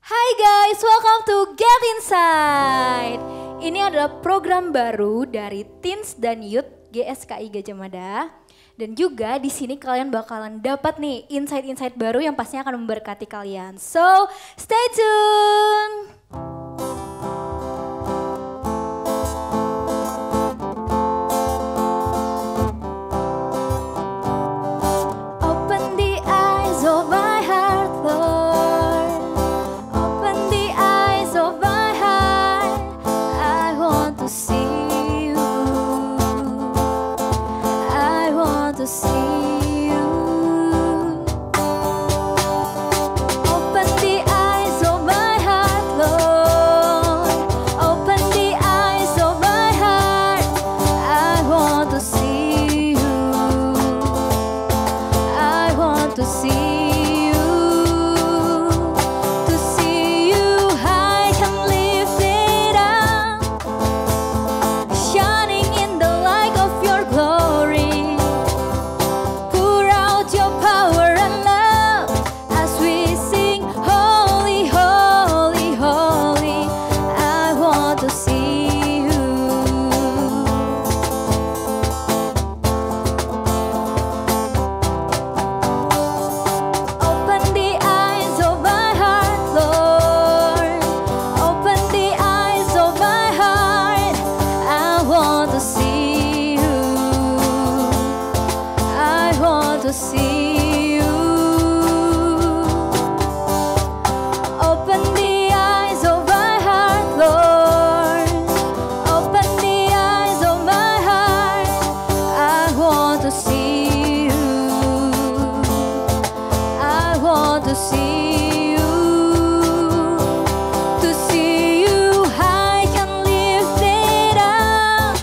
Hai guys, welcome to Get Inside. Ini adalah program baru dari Teens dan Youth GSKI Gajah Mada. Dan juga di sini kalian bakalan dapat nih insight-insight baru yang pastinya akan memberkati kalian. So, stay tune. Open the eyes of my heart, Lord. Open the eyes of my heart. I want to see you. I want to see you. Open the eyes of my heart, Lord. Open the eyes of my heart. I want to see you. I want to see you. To see you high and lifted up, shining in the light of your glory. Pour out your power and love as we sing, holy, holy, holy. I want to see you. Open the eyes of my heart, Lord. Open the eyes of my heart. I want to see you. I want to see you. Open the eyes of my heart, Lord. Open the eyes of my heart. I want to see you. I want to see you. To see you high and lifted up,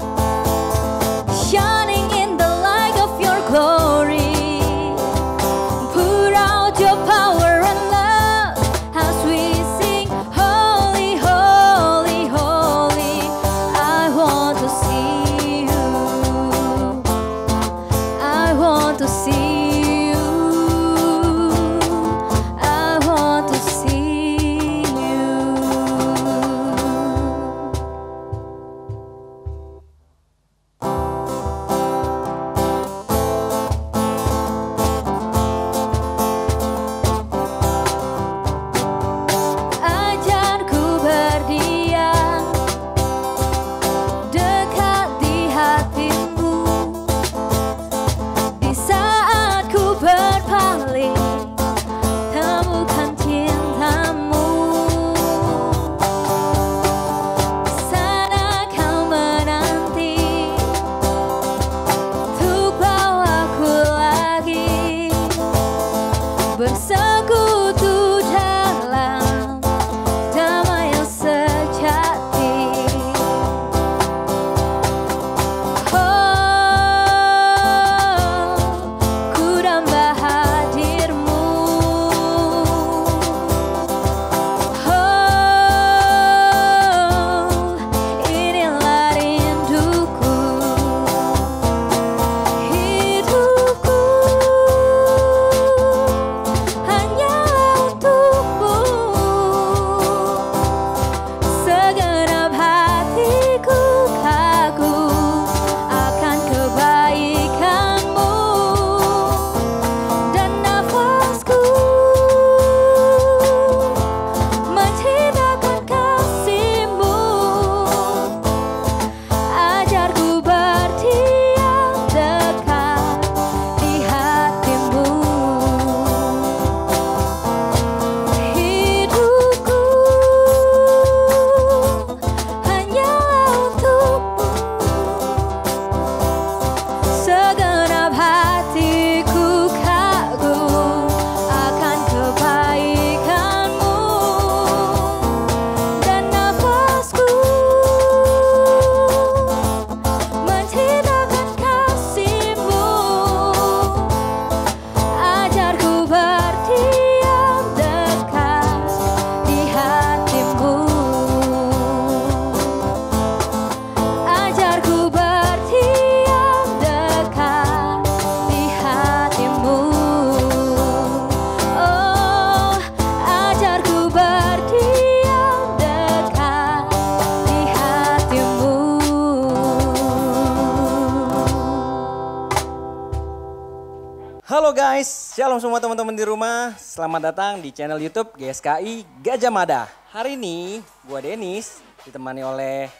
shining in the light of your glory. Shalom semua teman-teman di rumah, selamat datang di channel YouTube GSKI Gajah Mada. Hari ini gue Denis ditemani oleh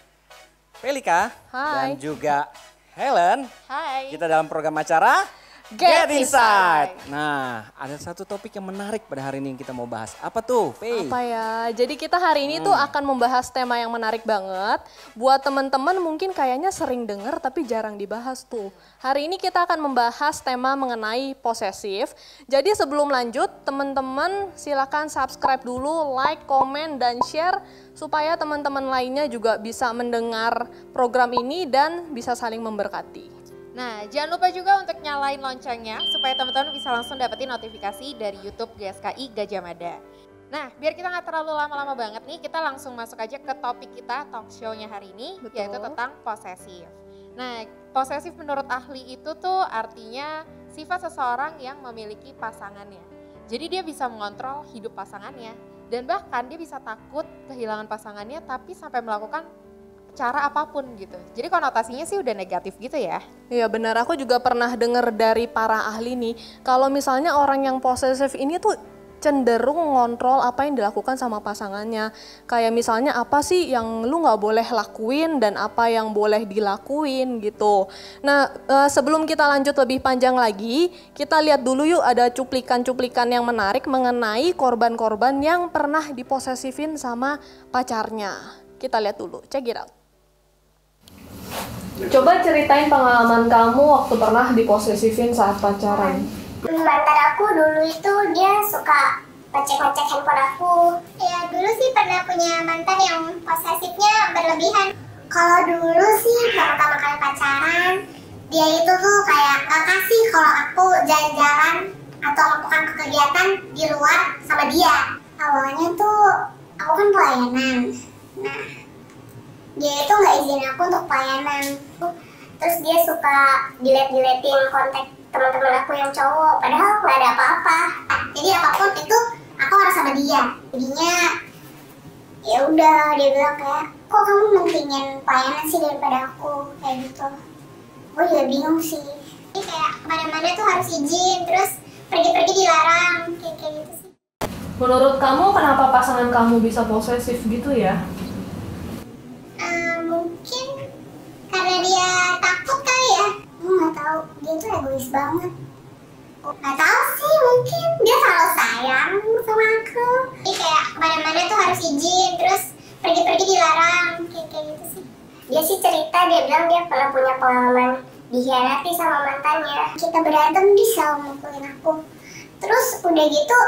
Pelika dan juga Helen. Hai. Kita dalam program acara Get Inside. Nah, ada satu topik yang menarik pada hari ini yang kita mau bahas. Apa tuh, Pei? Apa ya? Jadi kita hari ini tuh akan membahas tema yang menarik banget. Buat teman-teman mungkin kayaknya sering dengar tapi jarang dibahas tuh. Hari ini kita akan membahas tema mengenai posesif. Jadi sebelum lanjut, teman-teman silakan subscribe dulu, like, komen, dan share supaya teman-teman lainnya juga bisa mendengar program ini dan bisa saling memberkati. Nah, jangan lupa juga untuk nyalain loncengnya supaya teman-teman bisa langsung dapetin notifikasi dari YouTube GSKI Gajah Mada. Nah, biar kita nggak terlalu lama-lama banget nih, kita langsung masuk aja ke topik kita talk show-nya hari ini, yaitu tentang posesif. Nah, posesif menurut ahli itu tuh artinya sifat seseorang yang memiliki pasangannya. Jadi dia bisa mengontrol hidup pasangannya dan bahkan dia bisa takut kehilangan pasangannya tapi sampai melakukan cara apapun gitu. Jadi konotasinya sih udah negatif gitu ya. Iya benar, aku juga pernah dengar dari para ahli nih, kalau misalnya orang yang posesif ini tuh cenderung ngontrol apa yang dilakukan sama pasangannya. Kayak misalnya apa sih yang lu gak boleh lakuin dan apa yang boleh dilakuin gitu. Nah sebelum kita lanjut lebih panjang lagi, kita lihat dulu yuk ada cuplikan-cuplikan yang menarik mengenai korban-korban yang pernah diposesifin sama pacarnya. Kita lihat dulu, check it out. Coba ceritain pengalaman kamu waktu pernah diposesifin saat pacaran. Mantan aku dulu itu dia suka ngecek-ngecek handphone aku. Ya dulu sih pernah punya mantan yang posesifnya berlebihan. Kalau dulu sih pertama kali pacaran, dia itu tuh kayak gak kasih kalau aku jalan-jalan atau melakukan kegiatan di luar sama dia. Awalnya tuh aku kan pelayanan. Nah, dia itu nggak izin aku untuk pelayanan. Terus dia suka delete-deletin kontak teman-teman aku yang cowok, padahal nggak ada apa-apa. Jadi apapun itu aku harus sama dia. Jadinya ya udah, dia bilang kayak, kok kamu mentingin pelayanan sih daripada aku, kayak gitu. Gue juga bingung sih. Jadi kayak kemana-mana tuh harus izin, terus pergi-pergi dilarang, kayak gitu sih. Menurut kamu kenapa pasangan kamu bisa posesif gitu ya? Mungkin karena dia takut kali ya. Gue nggak tahu, dia tuh egois banget. Nggak tahu sih, mungkin dia terlalu sayang sama aku. Jadi kayak kemana-mana tuh harus izin, terus pergi-pergi dilarang, kayak gitu sih. Dia sih cerita, dia bilang dia pernah punya pengalaman dikhianati sama mantannya. Kita berantem, dia selalu mukulin aku. Terus udah gitu,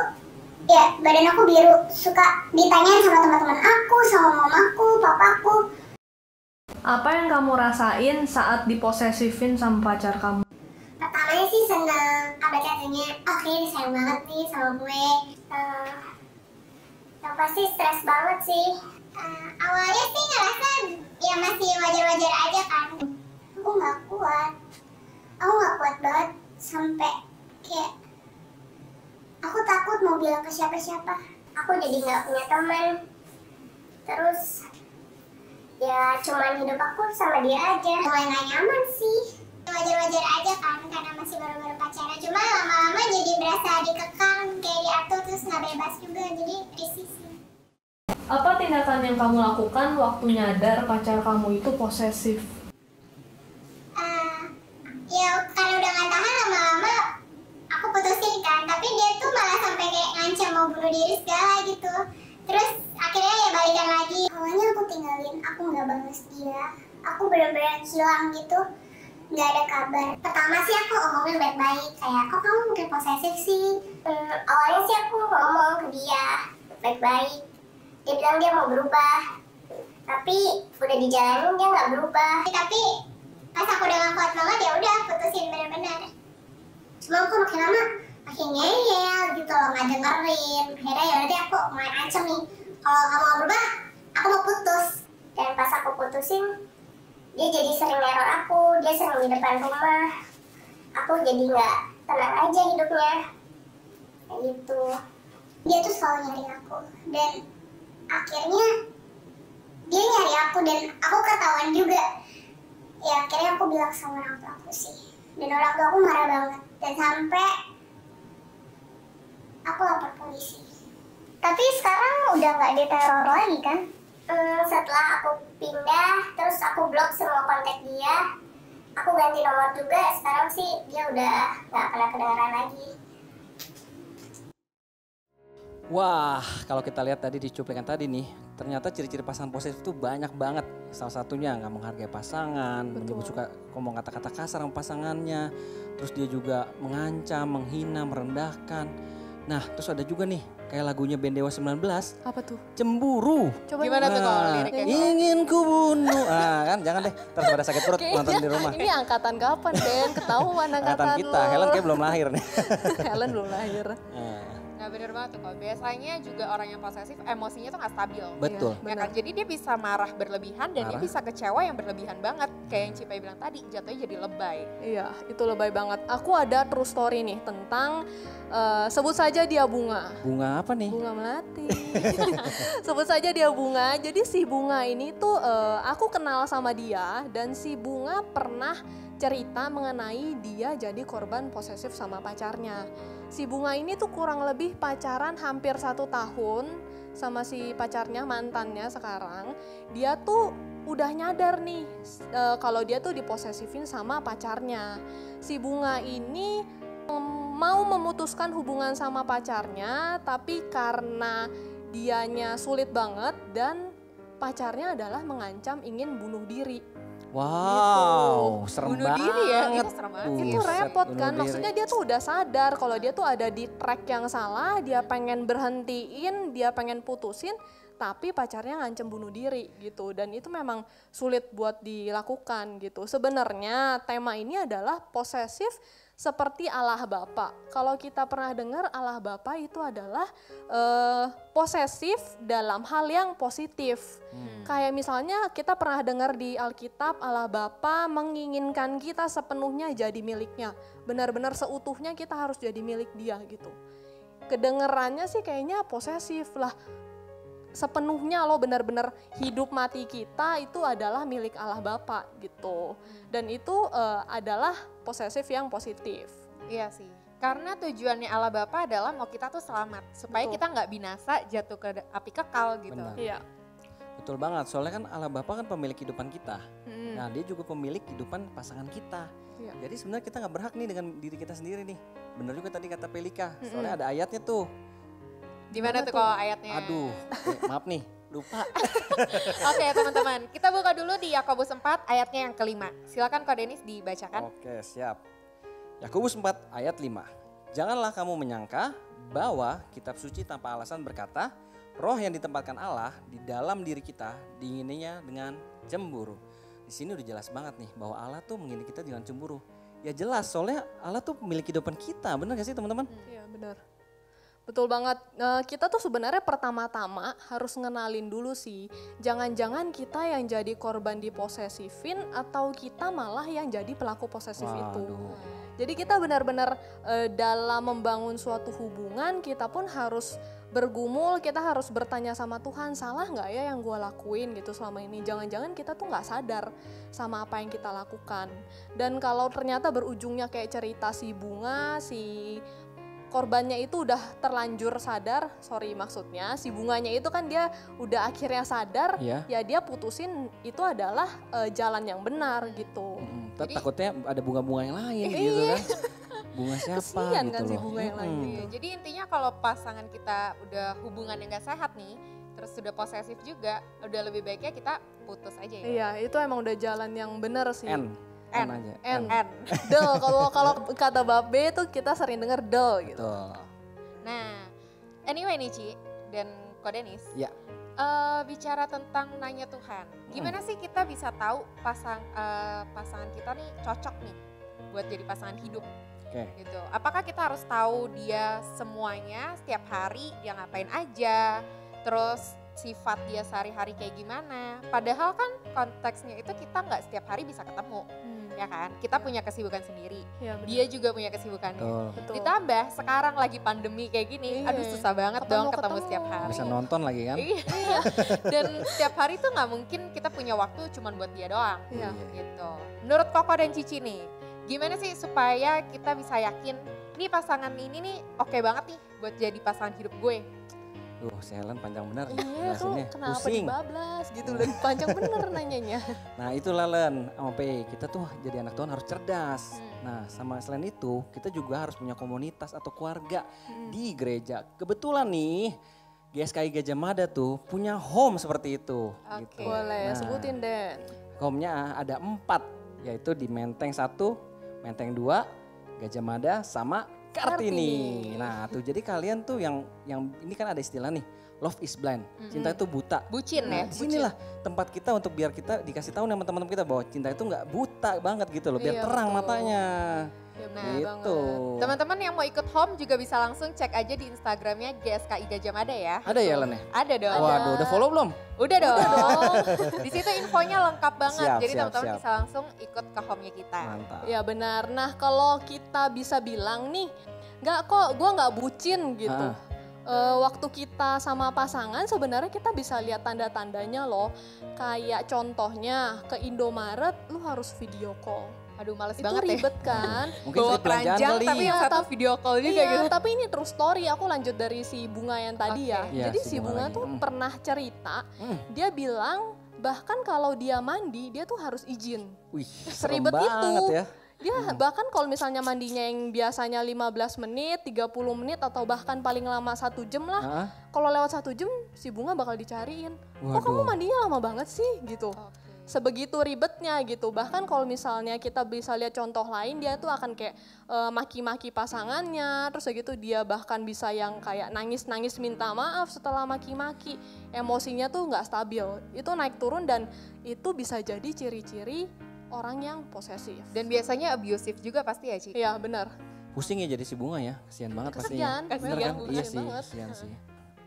ya badan aku biru, suka ditanyain sama teman-teman aku, sama mamaku, papaku. Apa yang kamu rasain saat diposesifin sama pacar kamu? Pertamanya sih seneng, katanya, oh kayaknya sayang banget nih sama gue. Yang pasti stres banget sih. Awalnya sih ngerasa ya masih wajar-wajar aja kan. Aku nggak kuat banget sampai kayak aku takut mau bilang ke siapa-siapa. Aku jadi nggak punya teman. Terus ya cuman hidup aku sama dia aja. Mulai gak nyaman sih. Wajar-wajar aja kan karena masih baru-baru pacaran. Cuma lama-lama jadi berasa dikekang, kayak diatur terus gak bebas juga. Jadi risih sih. Apa tindakan yang kamu lakukan waktu nyadar pacar kamu itu posesif? Ya karena udah gak tahan, lama-lama aku putusin kan. Tapi dia tuh malah sampai kayak ngancam mau bunuh diri segala gitu. Terus akhirnya ya balikan lagi. Awalnya aku tinggalin, aku nggak balas dia. Aku benar-benar hilang gitu, nggak ada kabar. Pertama sih aku ngomongin baik-baik, kayak kok kamu mungkin posesif sih. Awalnya sih aku ngomong ke dia baik-baik. Dia bilang dia mau berubah, tapi udah dijalanin dia nggak berubah. Tapi pas aku udah nggak kuat banget ya udah putusin benar-benar. Cuma aku makin lama makin ngeyel gitu loh, nggak dengerin. Akhirnya ya udah aku mulai ancam nih, kalau kamu mau berubah aku mau putus. Dan pas aku putusin dia jadi sering neror aku, dia sering di depan rumah. Aku jadi nggak tenang aja hidupnya kayak gitu. Dia tuh selalu nyari aku dan akhirnya dia nyari aku dan aku ketahuan juga. Ya akhirnya aku bilang sama orang tua aku sih, dan orang tua aku marah banget. Dan sampai aku lapor polisi. Tapi sekarang udah nggak diteror lagi kan? Setelah aku pindah, terus aku blok semua kontak dia, aku ganti nomor juga. Sekarang sih dia udah nggak pernah kedengaran lagi. Wah, kalau kita lihat tadi di cuplikan tadi nih, ternyata ciri-ciri pasangan posesif itu banyak banget. Salah satunya nggak menghargai pasangan, menyebut suka ngomong kata-kata kasar sama pasangannya. Terus dia juga mengancam, menghina, merendahkan. Nah, terus ada juga nih, kayak lagunya band Dewa 19. Apa tuh? Cemburu. Coba Gimana tuh kalau Nah, liriknya? ingin ku bunuh. Ah kan, jangan deh. Terus pada sakit perut nonton di rumah. Ini angkatan kapan, Den? Ketahuan angkatan Angkatan kita, lo. Helen kayak belum lahir nih. Helen belum lahir. Nah, Nah bener banget tuh kok, biasanya juga orang yang posesif emosinya tuh gak stabil. betul. Iya. Ya kan? Jadi dia bisa marah berlebihan dan dia Marah. bisa kecewa yang berlebihan banget. Kayak yang Cipai bilang tadi, jatuhnya jadi lebay. Iya, itu lebay banget. Aku ada true story nih tentang sebut saja dia Bunga. Bunga apa nih? Bunga melati. Sebut saja dia Bunga. Jadi si Bunga ini tuh aku kenal sama dia dan si Bunga pernah cerita mengenai dia jadi korban posesif sama pacarnya. Si Bunga ini tuh kurang lebih pacaran hampir 1 tahun sama si pacarnya, mantannya sekarang. Dia tuh udah nyadar nih kalau dia tuh diposesifin sama pacarnya. Si Bunga ini mau memutuskan hubungan sama pacarnya, tapi karena dianya sulit banget dan pacarnya adalah mengancam ingin bunuh diri. Wow, serem Bunuh banget. diri ya, itu serem banget sih. Itu Buset, repot bunuh kan, diri. maksudnya dia tuh udah sadar kalau dia tuh ada di track yang salah, dia pengen berhentiin, dia pengen putusin, tapi pacarnya ngancem bunuh diri gitu. Dan itu memang sulit buat dilakukan gitu. Sebenarnya tema ini adalah posesif seperti Allah Bapa. Kalau kita pernah dengar Allah Bapa itu adalah posesif dalam hal yang positif. Kayak misalnya kita pernah dengar di Alkitab Allah Bapa menginginkan kita sepenuhnya jadi miliknya. Benar-benar seutuhnya kita harus jadi milik dia gitu. Kedengerannya sih kayaknya posesif lah. Sepenuhnya lo benar-benar hidup mati kita itu adalah milik Allah Bapa gitu. Dan itu adalah posesif yang positif. Iya sih. Karena tujuannya Allah Bapa adalah mau kita tuh selamat. Supaya Betul. kita nggak binasa jatuh ke api kekal gitu. Benar. Iya. Betul banget, soalnya kan Allah Bapa kan pemilik kehidupan kita. Nah, dia juga pemilik kehidupan pasangan kita. Iya. Jadi sebenarnya kita nggak berhak nih dengan diri kita sendiri nih. Bener juga tadi kata Pelika, soalnya ada ayatnya tuh. Gimana tuh kalau ayatnya? Aduh, maaf nih, lupa. Oke teman-teman, kita buka dulu di Yakobus 4 ayatnya yang kelima. Silakan Kak Denis dibacakan. Oke, siap. Yakobus 4 ayat 5. Janganlah kamu menyangka bahwa kitab suci tanpa alasan berkata, roh yang ditempatkan Allah di dalam diri kita diingininya dengan cemburu. Di sini udah jelas banget nih bahwa Allah tuh mengingini kita dengan cemburu. Ya jelas, soalnya Allah tuh pemilik kehidupan kita, benar gak sih teman-teman? Iya benar. Betul banget, kita tuh sebenarnya pertama-tama harus ngenalin dulu sih, jangan-jangan kita yang jadi korban diposesifin atau kita malah yang jadi pelaku posesif itu. Waduh. Jadi kita benar-benar dalam membangun suatu hubungan kita pun harus bergumul, kita harus bertanya sama Tuhan, salah nggak ya yang gue lakuin gitu selama ini. Jangan-jangan kita tuh nggak sadar sama apa yang kita lakukan. Dan kalau ternyata berujungnya kayak cerita si Bunga, si korbannya itu udah terlanjur sadar, maksudnya si Bunganya itu kan dia udah akhirnya sadar, Iya. ya dia putusin itu adalah jalan yang benar gitu. Ntar takutnya ada bunga-bunga yang lain gitu kan. Bunga siapa Kesian gitu kan si loh. bunga yang lain Iya, jadi intinya kalau pasangan kita udah hubungan yang gak sehat nih, terus sudah posesif juga, udah lebih baiknya kita putus aja ya. Iya, itu emang udah jalan yang benar sih. N aja. N. N. Del, kalau kata Babe tuh kita sering denger del gitu. Betul. Nah, anyway nih Ci dan Ko Denis. Ya. Bicara tentang nanya Tuhan, gimana sih kita bisa tahu pasangan kita nih cocok nih buat jadi pasangan hidup? Oke. Gitu. Apakah kita harus tahu dia semuanya setiap hari dia ngapain aja, terus sifat dia sehari-hari kayak gimana? Padahal kan konteksnya itu kita nggak setiap hari bisa ketemu, ya kan? Kita punya kesibukan sendiri, Iya, benar. dia juga punya kesibukannya. Betul. Betul. Ditambah sekarang lagi pandemi kayak gini, Iya. aduh susah banget dong ketemu Ketemu. setiap hari. Bisa nonton lagi kan? Iya. Dan setiap hari tuh nggak mungkin kita punya waktu cuman buat dia doang. Iya. Gitu. Menurut Koko dan Cici nih, gimana sih supaya kita bisa yakin nih pasangan ini nih oke banget nih buat jadi pasangan hidup gue? Duh, si Helen panjang benar Iya tuh jelasinnya. kenapa Pusing. dibablas gitu, lebih panjang bener nanyanya. Nah itulah Len, sama P, kita tuh jadi anak Tuhan harus cerdas. Nah sama selain itu, kita juga harus punya komunitas atau keluarga di gereja. Kebetulan nih, GSKI Gajah Mada tuh punya home seperti itu. Gitu. Boleh, Nah, sebutin Den. home-nya ada 4, yaitu di Menteng 1, Menteng 2, Gajah Mada, sama Kartini. Nah tuh jadi kalian tuh yang ini kan ada istilah nih, love is blind, cinta itu buta. Bucin Nah, ya? di sinilah tempat kita untuk biar kita dikasih tahu sama teman-teman kita bahwa cinta itu nggak buta banget gitu loh, biar Iya, terang betul. matanya. Ya, bener Gitu. banget. Teman-teman yang mau ikut home juga bisa langsung cek aja di Instagramnya GSKI Gajah Mada ya. Ada ya Len ya? Ada dong. Waduh, udah follow belum? Udah dong. Di situ infonya lengkap banget. Siap, Jadi siap, teman-teman siap. bisa langsung ikut ke home-nya kita. Mantap. Ya benar. Nah kalau kita bisa bilang nih, gue nggak bucin gitu. Waktu kita sama pasangan sebenarnya kita bisa lihat tanda-tandanya loh. Kayak contohnya ke Indomaret lu harus video call. Aduh males Itu banget ribet kan? Mungkin Bawa slip belanjaan keranjang kali. tapi yang Iya, satu video call juga Iya, gitu. tapi ini true story. Aku lanjut dari si Bunga yang tadi ya. Oke. Iya, Jadi si si Bunga Bunga lagi. tuh pernah cerita, dia bilang bahkan kalau dia mandi dia tuh harus izin. Wih, serem Seribet banget itu. ya. Dia bahkan kalau misalnya mandinya yang biasanya 15 menit, 30 menit atau bahkan paling lama 1 jam lah. Hah? Kalau lewat 1 jam si Bunga bakal dicariin. Kok Waduh. kamu mandinya lama banget sih gitu. Sebegitu ribetnya gitu. Bahkan kalau misalnya kita bisa lihat contoh lain, dia tuh akan kayak maki-maki pasangannya. Terus gitu dia bahkan bisa yang kayak nangis-nangis minta maaf setelah maki-maki. Emosinya tuh nggak stabil. Itu naik turun dan itu bisa jadi ciri-ciri orang yang posesif. Dan biasanya abusive juga pasti ya Ci? Iya benar. Pusing ya jadi si Bunga ya, kasihan banget Kasihan, pastinya. Bener kasihan, kan? kasihan Iya sih, banget. kasihan sih.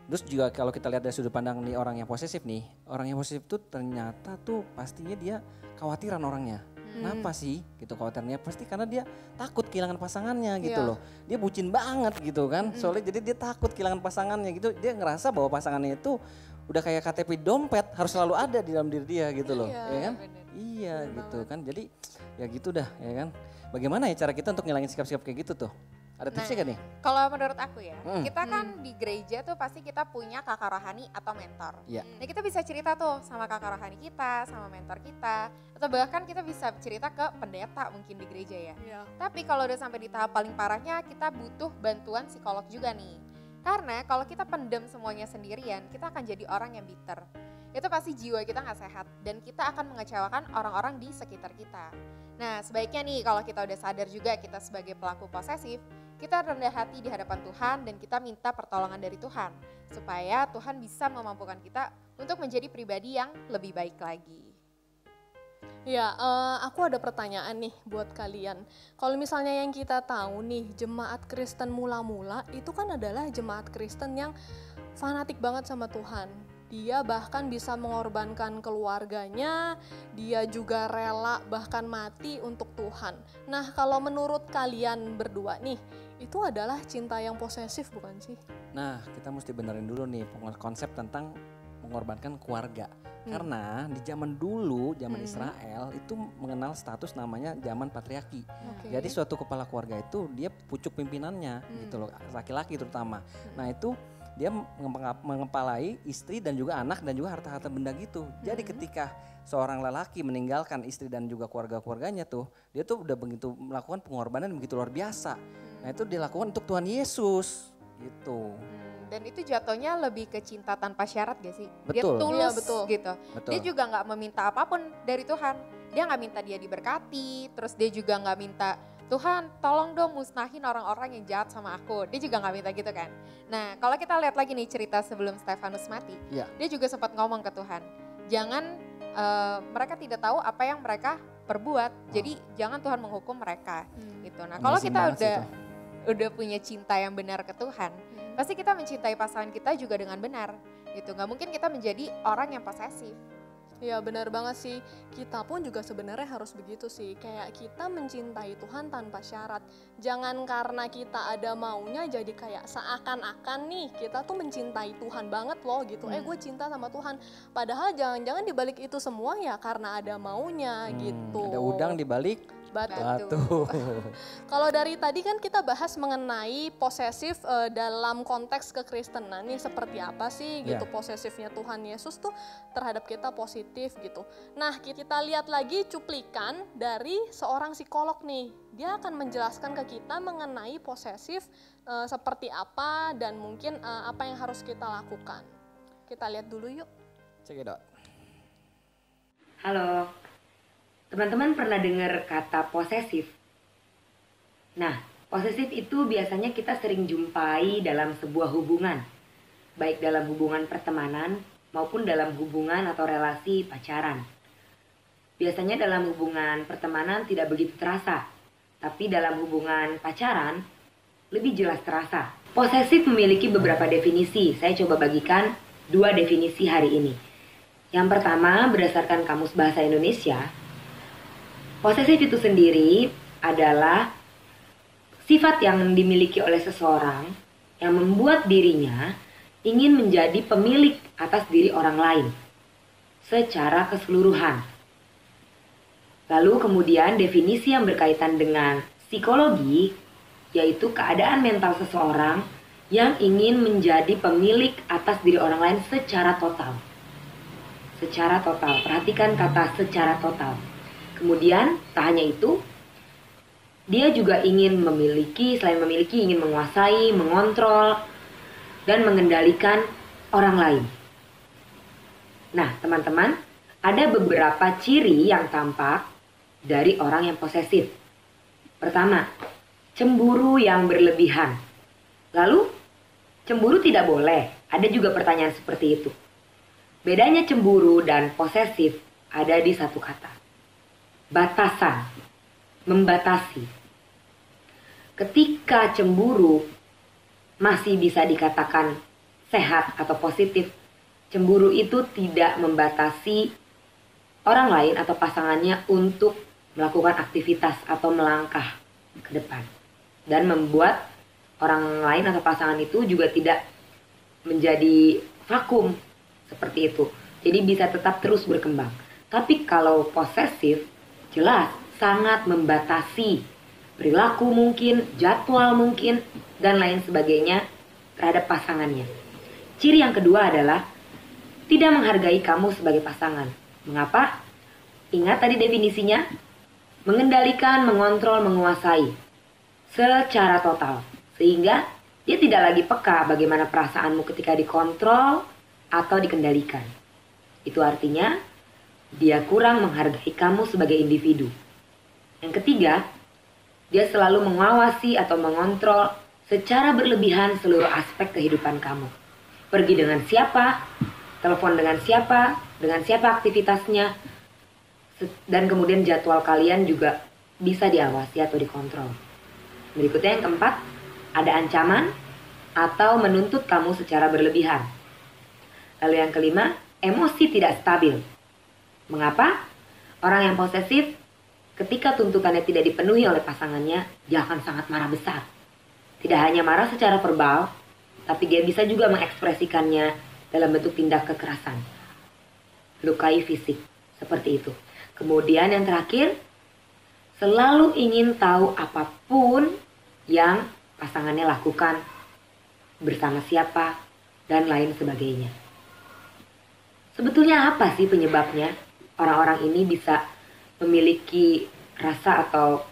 Terus juga kalau kita lihat dari sudut pandang nih orang yang posesif nih, orang yang posesif tuh ternyata tuh pastinya dia khawatiran orangnya. Kenapa sih gitu khawatirannya? Pasti karena dia takut kehilangan pasangannya gitu Iya. loh. Dia bucin banget gitu kan. Soalnya jadi dia takut kehilangan pasangannya gitu. Dia ngerasa bahwa pasangannya itu udah kayak KTP dompet harus selalu ada di dalam diri dia gitu loh. Iya, Ya kan? Iya gitu kan. Jadi ya gitu dah ya kan. Bagaimana ya cara kita untuk ngilangin sikap-sikap kayak gitu tuh? Ada tipsnya gak nih? Kalau menurut aku ya, kita kan di gereja tuh pasti kita punya kakak rohani atau mentor. Iya. Nah kita bisa cerita tuh sama kakak rohani kita, sama mentor kita. Atau bahkan kita bisa cerita ke pendeta mungkin di gereja ya. Iya. Tapi kalau udah sampai di tahap paling parahnya kita butuh bantuan psikolog juga nih. Karena kalau kita pendem semuanya sendirian, kita akan jadi orang yang bitter. Itu pasti jiwa kita gak sehat dan kita akan mengecewakan orang-orang di sekitar kita. Nah sebaiknya nih kalau kita udah sadar juga kita sebagai pelaku posesif, kita rendah hati di hadapan Tuhan dan kita minta pertolongan dari Tuhan. Supaya Tuhan bisa memampukan kita untuk menjadi pribadi yang lebih baik lagi. Ya, aku ada pertanyaan nih buat kalian. Kalau misalnya yang kita tahu nih, jemaat Kristen mula-mula itu kan adalah jemaat Kristen yang fanatik banget sama Tuhan. Dia bahkan bisa mengorbankan keluarganya, dia juga rela bahkan mati untuk Tuhan. Nah, kalau menurut kalian berdua nih, itu adalah cinta yang posesif bukan sih? Nah, kita mesti benerin dulu nih konsep tentang mengorbankan keluarga. Karena di zaman dulu, zaman Israel itu mengenal status namanya zaman patriarki. Oke. Jadi suatu kepala keluarga itu dia pucuk pimpinannya gitu loh, laki-laki terutama. Nah, itu dia mengepalai istri dan juga anak dan juga harta-harta benda gitu. Jadi ketika seorang lelaki meninggalkan istri dan juga keluarga-keluarganya tuh, dia tuh udah begitu melakukan pengorbanan yang begitu luar biasa. Nah, itu dilakukan untuk Tuhan Yesus gitu. Dan itu jatuhnya lebih ke cinta tanpa syarat gak sih? Dia Betul. tulus Iya, betul. gitu. Betul. Dia juga gak meminta apapun dari Tuhan. Dia gak minta dia diberkati, terus dia juga gak minta Tuhan tolong dong musnahin orang-orang yang jahat sama aku. Dia juga gak minta gitu kan. Nah kalau kita lihat lagi nih cerita sebelum Stefanus mati. Iya. Dia juga sempat ngomong ke Tuhan. Jangan mereka tidak tahu apa yang mereka perbuat. Jadi jangan Tuhan menghukum mereka gitu. Nah kalau Amazing kita banget sih udah punya cinta yang benar ke Tuhan. Pasti kita mencintai pasangan kita juga dengan benar. Gitu. Gak mungkin kita menjadi orang yang posesif. Ya benar banget sih, kita pun juga sebenarnya harus begitu sih. Kayak kita mencintai Tuhan tanpa syarat. Jangan karena kita ada maunya jadi kayak seakan-akan nih kita tuh mencintai Tuhan banget loh gitu. Gue cinta sama Tuhan. Padahal jangan-jangan dibalik itu semua ya karena ada maunya gitu. Ada udang di balik Batu. Kalau dari tadi kan kita bahas mengenai posesif dalam konteks kekristenan nih, seperti apa sih gitu posesifnya Tuhan Yesus tuh terhadap kita positif gitu. Nah, kita lihat lagi cuplikan dari seorang psikolog nih. Dia akan menjelaskan ke kita mengenai posesif seperti apa dan mungkin apa yang harus kita lakukan. Kita lihat dulu yuk. Cekidot. Halo, teman-teman pernah dengar kata posesif? Nah, posesif itu biasanya kita sering jumpai dalam sebuah hubungan, baik dalam hubungan pertemanan maupun dalam hubungan atau relasi pacaran. Biasanya dalam hubungan pertemanan tidak begitu terasa, tapi dalam hubungan pacaran lebih jelas terasa. Posesif memiliki beberapa definisi, saya coba bagikan 2 definisi hari ini. Yang pertama, berdasarkan Kamus Bahasa Indonesia, posesif itu sendiri adalah sifat yang dimiliki oleh seseorang yang membuat dirinya ingin menjadi pemilik atas diri orang lain secara keseluruhan. Lalu kemudian definisi yang berkaitan dengan psikologi, yaitu keadaan mental seseorang yang ingin menjadi pemilik atas diri orang lain secara total. Secara total, perhatikan kata secara total. Kemudian, tak hanya itu, dia juga ingin memiliki, selain memiliki, ingin menguasai, mengontrol, dan mengendalikan orang lain. Nah, teman-teman, ada beberapa ciri yang tampak dari orang yang posesif. Pertama, cemburu yang berlebihan. Lalu, cemburu tidak boleh. Ada juga pertanyaan seperti itu. Bedanya cemburu dan posesif ada di satu kata. Batasan, membatasi. Ketika cemburu masih bisa dikatakan sehat atau positif, cemburu itu tidak membatasi orang lain atau pasangannya untuk melakukan aktivitas atau melangkah ke depan. Dan membuat orang lain atau pasangan itu juga tidak menjadi vakum seperti itu. Jadi bisa tetap terus berkembang. Tapi kalau posesif, jelas sangat membatasi perilaku mungkin, jadwal mungkin, dan lain sebagainya terhadap pasangannya. Ciri yang kedua adalah tidak menghargai kamu sebagai pasangan. Mengapa? Ingat tadi definisinya? Mengendalikan, mengontrol, menguasai secara total. Sehingga dia tidak lagi peka bagaimana perasaanmu ketika dikontrol atau dikendalikan. Itu artinya dia kurang menghargai kamu sebagai individu. Yang ketiga, dia selalu mengawasi atau mengontrol secara berlebihan seluruh aspek kehidupan kamu. Pergi dengan siapa, telepon dengan siapa aktivitasnya, dan kemudian jadwal kalian juga bisa diawasi atau dikontrol. Berikutnya yang keempat, ada ancaman atau menuntut kamu secara berlebihan. Lalu yang kelima, emosi tidak stabil. Mengapa? Orang yang posesif, ketika tuntutannya tidak dipenuhi oleh pasangannya, dia akan sangat marah besar. Tidak hanya marah secara verbal, tapi dia bisa juga mengekspresikannya dalam bentuk tindak kekerasan. Lukai fisik, seperti itu. Kemudian yang terakhir, selalu ingin tahu apapun yang pasangannya lakukan, bersama siapa, dan lain sebagainya. Sebetulnya apa sih penyebabnya orang-orang ini bisa memiliki rasa atau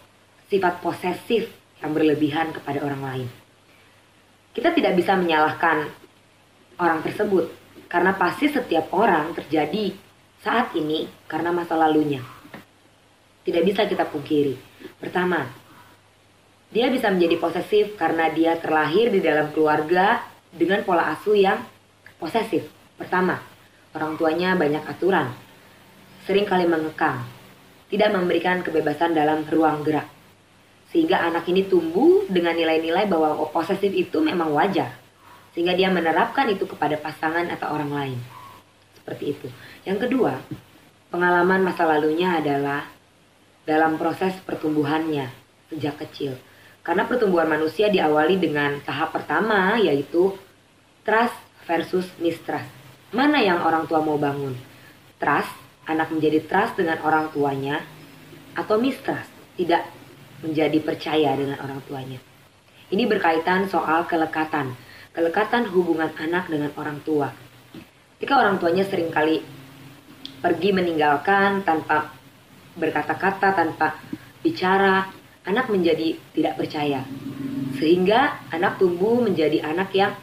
sifat posesif yang berlebihan kepada orang lain? Kita tidak bisa menyalahkan orang tersebut, karena pasti setiap orang terjadi saat ini karena masa lalunya. Tidak bisa kita pungkiri. Pertama, dia bisa menjadi posesif karena dia terlahir di dalam keluarga dengan pola asuh yang posesif. Pertama, orang tuanya banyak aturan, sering kali mengekang, tidak memberikan kebebasan dalam ruang gerak. Sehingga anak ini tumbuh dengan nilai-nilai bahwa posesif itu memang wajar. Sehingga dia menerapkan itu kepada pasangan atau orang lain. Seperti itu. Yang kedua, pengalaman masa lalunya adalah dalam proses pertumbuhannya sejak kecil. Karena pertumbuhan manusia diawali dengan tahap pertama, yaitu trust versus mistrust. Mana yang orang tua mau bangun? Trust, anak menjadi trust dengan orang tuanya, atau mistrust, tidak menjadi percaya dengan orang tuanya. Ini berkaitan soal kelekatan hubungan anak dengan orang tua. Ketika orang tuanya seringkali pergi meninggalkan tanpa berkata-kata, tanpa bicara, anak menjadi tidak percaya. Sehingga anak tumbuh menjadi anak yang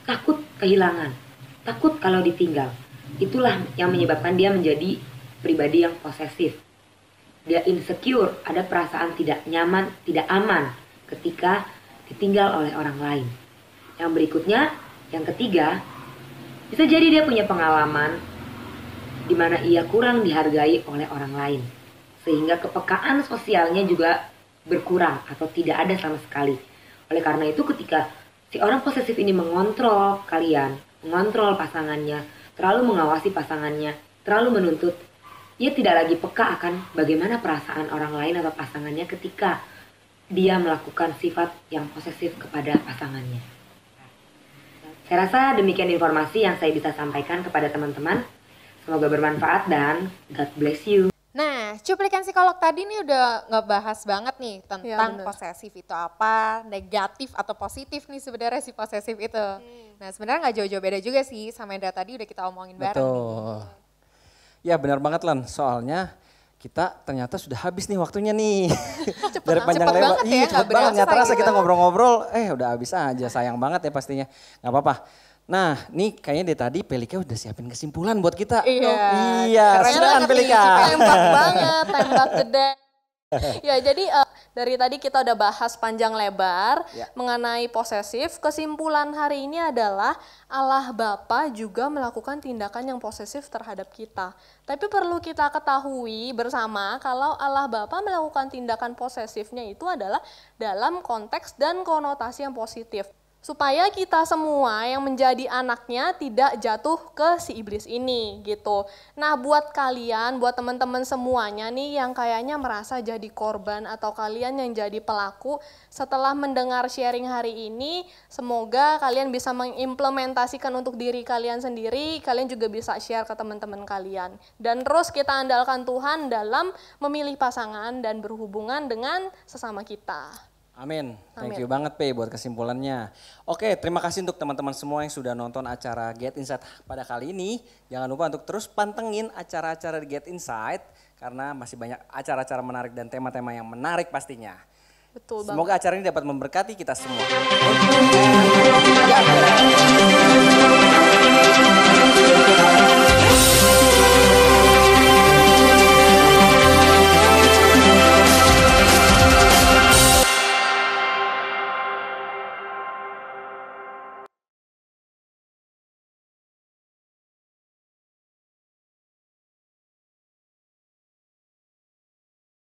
takut kehilangan, takut kalau ditinggal. Itulah yang menyebabkan dia menjadi pribadi yang posesif. Dia insecure, ada perasaan tidak nyaman, tidak aman ketika ditinggal oleh orang lain. Yang berikutnya, yang ketiga, bisa jadi dia punya pengalaman di mana ia kurang dihargai oleh orang lain. Sehingga kepekaan sosialnya juga berkurang atau tidak ada sama sekali. Oleh karena itu ketika si orang posesif ini mengontrol kalian, mengontrol pasangannya, terlalu mengawasi pasangannya, terlalu menuntut, ia tidak lagi peka akan bagaimana perasaan orang lain atau pasangannya ketika dia melakukan sifat yang posesif kepada pasangannya. Saya rasa demikian informasi yang saya bisa sampaikan kepada teman-teman. Semoga bermanfaat dan God bless you. Nah, cuplikan psikolog tadi nih udah ngebahas banget nih tentang posesif itu apa, negatif atau positif nih sebenarnya si posesif itu. Nah, sebenarnya nggak jauh-jauh beda juga sih sama yang tadi udah kita omongin bareng. Betul. Ya benar banget Lan, soalnya kita ternyata sudah habis nih waktunya nih. Dari panjang lebar. Iya cepet banget, nggak terasa kita ngobrol-ngobrol, udah habis aja, sayang banget ya pastinya. Nggak apa-apa. Nah, nih kayaknya dari tadi Pelika udah siapin kesimpulan buat kita. Iya, silakan Pelika. Tembak banget, tembak jeda. Ya jadi dari tadi kita udah bahas panjang lebar mengenai posesif. Kesimpulan hari ini adalah Allah Bapa juga melakukan tindakan yang posesif terhadap kita. Tapi perlu kita ketahui bersama kalau Allah Bapa melakukan tindakan posesifnya itu adalah dalam konteks dan konotasi yang positif. Supaya kita semua yang menjadi anaknya tidak jatuh ke si iblis ini gitu. Nah buat kalian, buat teman-teman semuanya nih yang kayaknya merasa jadi korban atau kalian yang jadi pelaku, setelah mendengar sharing hari ini, semoga kalian bisa mengimplementasikan untuk diri kalian sendiri, kalian juga bisa share ke teman-teman kalian. Dan terus kita andalkan Tuhan dalam memilih pasangan dan berhubungan dengan sesama kita. Amin. Thank you banget Pe buat kesimpulannya. Oke, terima kasih untuk teman-teman semua yang sudah nonton acara Get Insight pada kali ini. Jangan lupa untuk terus pantengin acara-acara di Get Insight karena masih banyak acara-acara menarik dan tema-tema yang menarik pastinya. Betul banget. Semoga acara ini dapat memberkati kita semua.